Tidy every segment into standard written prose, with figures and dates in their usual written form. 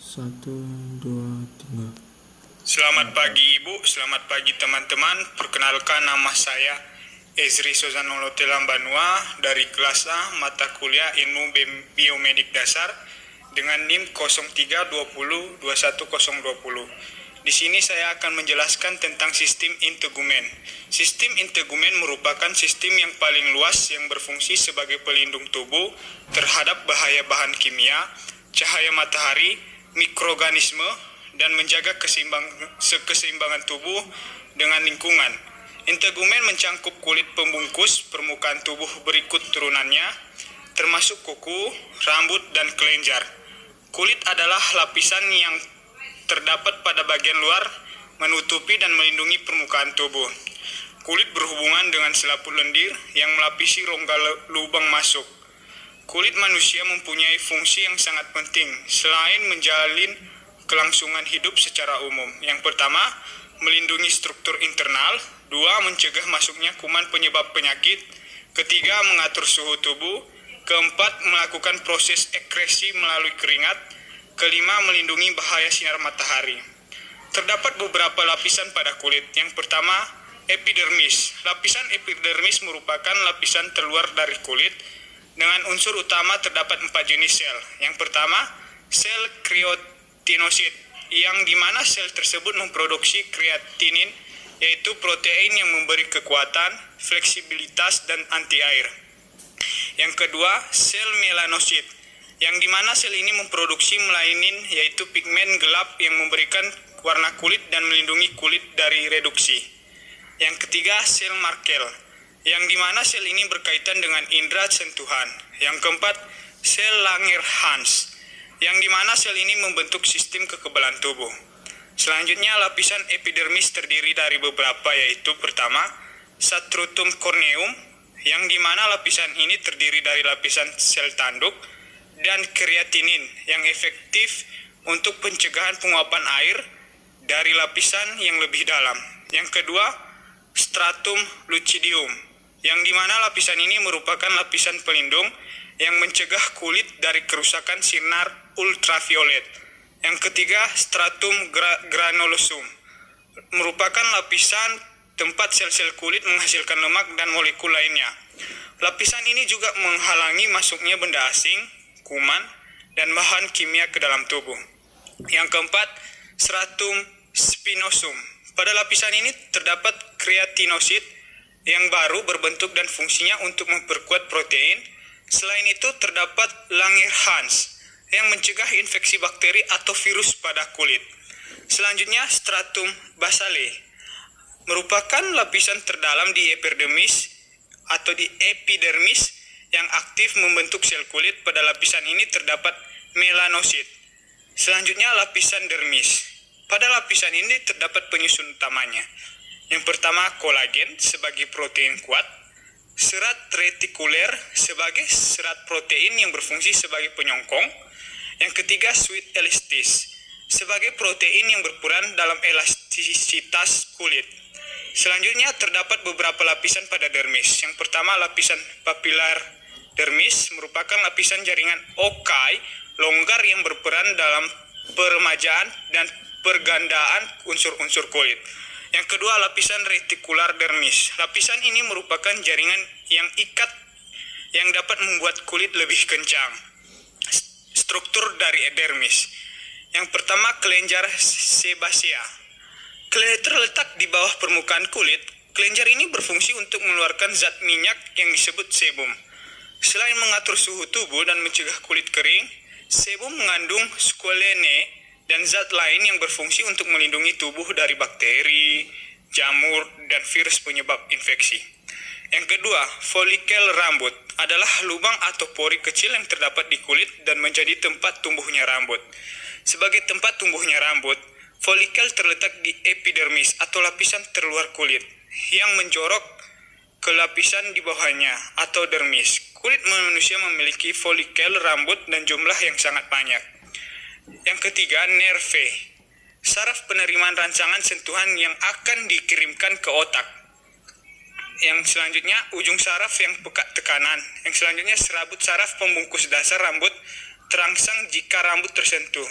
Satu, dua, tiga. Selamat pagi Ibu, selamat pagi teman-teman. Perkenalkan, nama saya Ezri Sozanolote Lambanua dari kelas A mata kuliah Ilmu Biomedik Dasar dengan NIM 0320210020. Di sini saya akan menjelaskan tentang sistem integumen. Sistem integumen merupakan sistem yang paling luas yang berfungsi sebagai pelindung tubuh terhadap bahaya bahan kimia, cahaya matahari, mikroorganisme, dan menjaga keseimbangan tubuh dengan lingkungan. Integumen mencangkup kulit pembungkus permukaan tubuh berikut turunannya, termasuk kuku, rambut, dan kelenjar. Kulit adalah lapisan yang terdapat pada bagian luar, menutupi dan melindungi permukaan tubuh. Kulit berhubungan dengan selaput lendir yang melapisi rongga lubang masuk. Kulit manusia mempunyai fungsi yang sangat penting selain menjalin kelangsungan hidup secara umum. Yang pertama, melindungi struktur internal. Dua, mencegah masuknya kuman penyebab penyakit. Ketiga, mengatur suhu tubuh. Keempat, melakukan proses ekskresi melalui keringat. Kelima, melindungi bahaya sinar matahari. Terdapat beberapa lapisan pada kulit. Yang pertama, epidermis. Lapisan epidermis merupakan lapisan terluar dari kulit. Dengan unsur utama terdapat 4 jenis sel. Yang pertama, sel kreatinosit, yang dimana sel tersebut memproduksi kreatinin, yaitu protein yang memberi kekuatan, fleksibilitas, dan anti air. Yang kedua, sel melanosit, yang dimana sel ini memproduksi melanin, yaitu pigmen gelap yang memberikan warna kulit dan melindungi kulit dari reduksi. Yang ketiga, sel Merkel, yang dimana sel ini berkaitan dengan indera sentuhan. Yang keempat, sel Langerhans, yang dimana sel ini membentuk sistem kekebalan tubuh. Selanjutnya, lapisan epidermis terdiri dari beberapa, yaitu pertama, Stratum corneum, yang dimana lapisan ini terdiri dari lapisan sel tanduk, dan kreatinin yang efektif untuk pencegahan penguapan air dari lapisan yang lebih dalam. Yang kedua, stratum lucidium, yang dimana lapisan ini merupakan lapisan pelindung yang mencegah kulit dari kerusakan sinar ultraviolet. Yang ketiga, stratum granulosum, merupakan lapisan tempat sel-sel kulit menghasilkan lemak dan molekul lainnya. Lapisan ini juga menghalangi masuknya benda asing, kuman, dan bahan kimia ke dalam tubuh. Yang keempat, stratum spinosum. Pada lapisan ini terdapat kreatinosit yang baru berbentuk dan fungsinya untuk memperkuat protein. Selain itu terdapat Langerhans yang mencegah infeksi bakteri atau virus pada kulit. Selanjutnya, stratum basale merupakan lapisan terdalam di epidermis atau di epidermis yang aktif membentuk sel kulit. Pada lapisan ini terdapat melanosit. Selanjutnya, lapisan dermis. Pada lapisan ini terdapat penyusun utamanya. Yang pertama, kolagen sebagai protein kuat, serat retikuler sebagai serat protein yang berfungsi sebagai penyongkong. Yang ketiga, sweet elastis sebagai protein yang berperan dalam elastisitas kulit. Selanjutnya, terdapat beberapa lapisan pada dermis. Yang pertama, lapisan papilar dermis merupakan lapisan jaringan okai longgar yang berperan dalam peremajaan dan pergandaan unsur-unsur kulit. Yang kedua, lapisan retikular dermis. Lapisan ini merupakan jaringan yang ikat yang dapat membuat kulit lebih kencang. Struktur dari dermis. Yang pertama, kelenjar sebasea. Terletak di bawah permukaan kulit, kelenjar ini berfungsi untuk mengeluarkan zat minyak yang disebut sebum. Selain mengatur suhu tubuh dan mencegah kulit kering, sebum mengandung squalene dan zat lain yang berfungsi untuk melindungi tubuh dari bakteri, jamur, dan virus penyebab infeksi. Yang kedua, folikel rambut adalah lubang atau pori kecil yang terdapat di kulit dan menjadi tempat tumbuhnya rambut. Sebagai tempat tumbuhnya rambut, folikel terletak di epidermis atau lapisan terluar kulit yang menjorok ke lapisan di bawahnya atau dermis. Kulit manusia memiliki folikel rambut dan jumlah yang sangat banyak. Yang ketiga, nerve, saraf penerimaan rangsangan sentuhan yang akan dikirimkan ke otak. Yang selanjutnya, ujung saraf yang peka tekanan. Yang selanjutnya, serabut saraf pembungkus dasar rambut terangsang jika rambut tersentuh.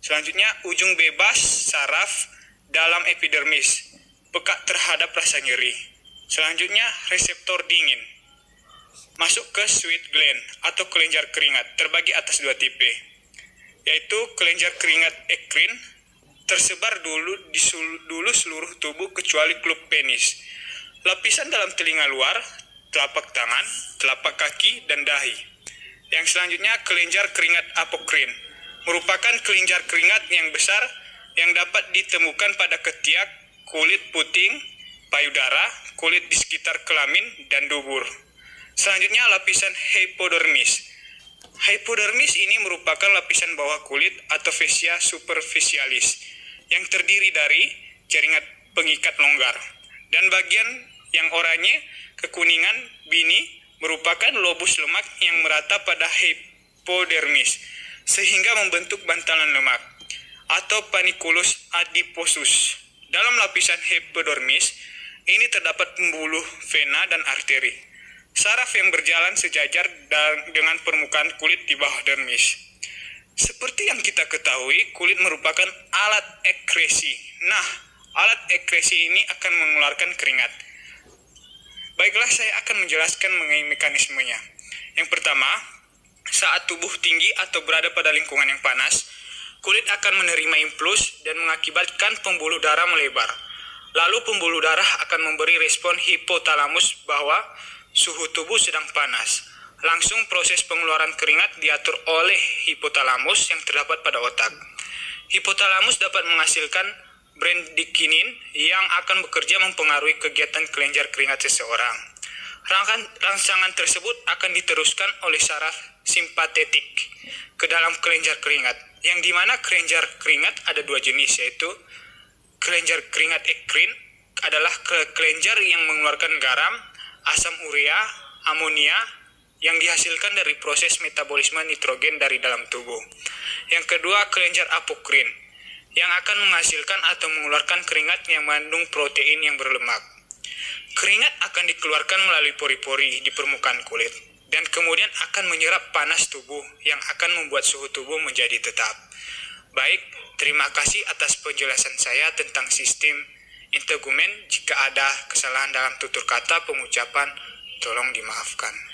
Selanjutnya, ujung bebas saraf dalam epidermis, peka terhadap rasa nyeri. Selanjutnya, reseptor dingin. Masuk ke sweat gland atau kelenjar keringat, terbagi atas dua tipe, yaitu kelenjar keringat ekrin, tersebar dulu seluruh tubuh kecuali klub penis. Lapisan dalam telinga luar, telapak tangan, telapak kaki, dan dahi. Yang selanjutnya, kelenjar keringat apokrin, merupakan kelenjar keringat yang besar yang dapat ditemukan pada ketiak, kulit puting, payudara, kulit di sekitar kelamin, dan dubur. Selanjutnya, lapisan hypodermis. Hypodermis ini merupakan lapisan bawah kulit atau fascia superficialis yang terdiri dari jaringan pengikat longgar, dan bagian yang oranye kekuningan bini merupakan lobus lemak yang merata pada hypodermis sehingga membentuk bantalan lemak atau panniculus adiposus. Dalam lapisan hypodermis ini terdapat pembuluh vena dan arteri, saraf yang berjalan sejajar dengan permukaan kulit di bawah dermis. Seperti yang kita ketahui, kulit merupakan alat ekresi. Nah, alat ekresi ini akan mengeluarkan keringat. Baiklah, saya akan menjelaskan mengenai mekanismenya. Yang pertama, saat tubuh tinggi atau berada pada lingkungan yang panas, kulit akan menerima impuls dan mengakibatkan pembuluh darah melebar. Lalu pembuluh darah akan memberi respon hipotalamus bahwa suhu tubuh sedang panas. Langsung proses pengeluaran keringat diatur oleh hipotalamus yang terdapat pada otak. Hipotalamus dapat menghasilkan bradykinin yang akan bekerja mempengaruhi kegiatan kelenjar keringat seseorang. Rangsangan tersebut akan diteruskan oleh saraf simpatetik ke dalam kelenjar keringat, yang dimana kelenjar keringat ada dua jenis, yaitu kelenjar keringat ekrin adalah kelenjar yang mengeluarkan garam, asam urea, amonia yang dihasilkan dari proses metabolisme nitrogen dari dalam tubuh. Yang kedua, kelenjar apokrin yang akan menghasilkan atau mengeluarkan keringat yang mengandung protein yang berlemak. Keringat akan dikeluarkan melalui pori-pori di permukaan kulit dan kemudian akan menyerap panas tubuh yang akan membuat suhu tubuh menjadi tetap. Baik, terima kasih atas penjelasan saya tentang sistem integumen. Jika ada kesalahan dalam tutur kata pengucapan, tolong dimaafkan.